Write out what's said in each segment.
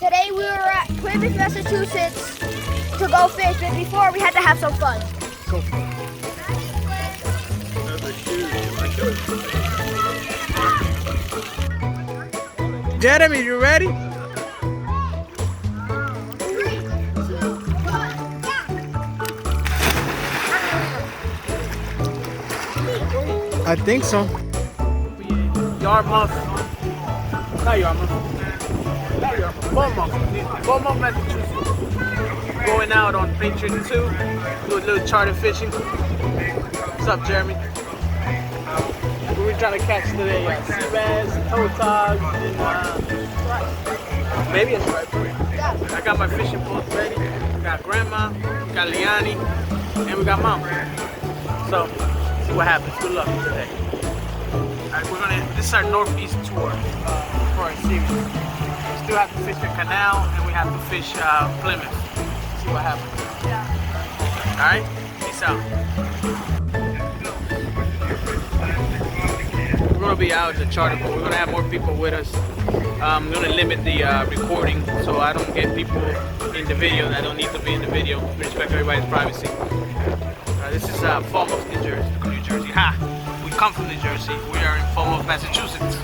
Today we were at Plymouth, Massachusetts to go fish, but before we had to have some fun. Go. Jeremy, you ready? I think so. Yarmouth. Not Yarmouth. Not Yarmouth. Falmouth, Massachusetts. Going out on Patriot II. Do a little charter fishing. What's up, Jeremy? What are we trying to catch today? Sea bass, Tautog, and maybe a striper. I got my fishing poles ready. We got Grandma, we got Liani, and we got Mom. So, see what happens. Good luck today. Alright, this is our northeast tour for our series. We still have to fish the canal and we have to fish Plymouth. See what happens. Alright, peace out. We're going to be out at the charter boat. We're going to have more people with us. I'm going to limit the recording so I don't get people in the video that don't need to be in the video. We respect everybody's privacy. This is Falmouth, New Jersey. Ha! We come from New Jersey. We are in Falmouth, Massachusetts.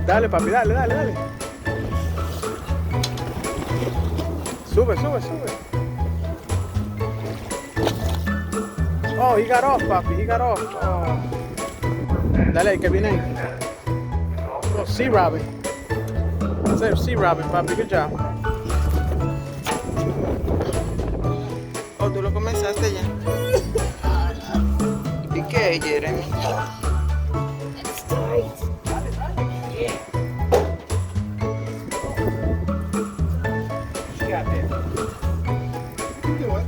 Dale, papi, dale. Sube. Oh, he got off, papi. He got off. Oh. Dale, que viene ahí. Oh, sea robbing. Sea robbing, papi. Good job. Oh, tú lo comenzaste ya. ¿Y qué, Jeremy? It's tight. She got there. You do it.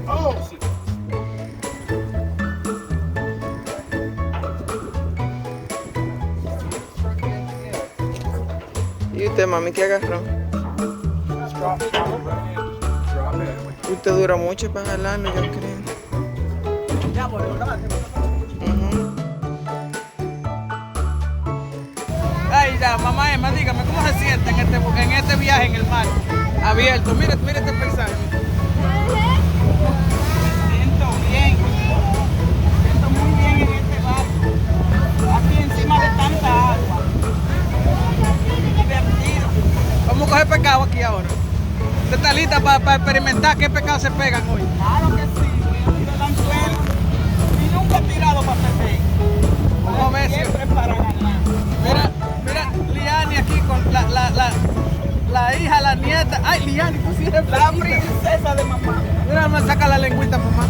Oh, see. ¿Y usted, mami, qué agarró? Usted dura mucho para jalarlo, yo creo. Ay, ya, mamá Emma, dígame, ¿cómo se siente en este viaje en el mar abierto? Mira este paisaje. Siento bien. Siento muy bien en este barco. Aquí encima de tanta agua. Divertido. Vamos a coger pescado aquí ahora. ¿Usted está lista para experimentar qué pescado se pegan hoy? Claro que sí. Voy a tirar el anzuelo. Y nunca he tirado para pescar. Vamos a ver siempre para ganar. Mira, Liani aquí con la hija, la nieta. Ay, Liani, tú sí eres la princesa de mamá. Mira, me saca la lengüita, mamá.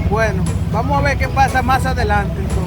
Bueno, vamos a ver qué pasa más adelante entonces.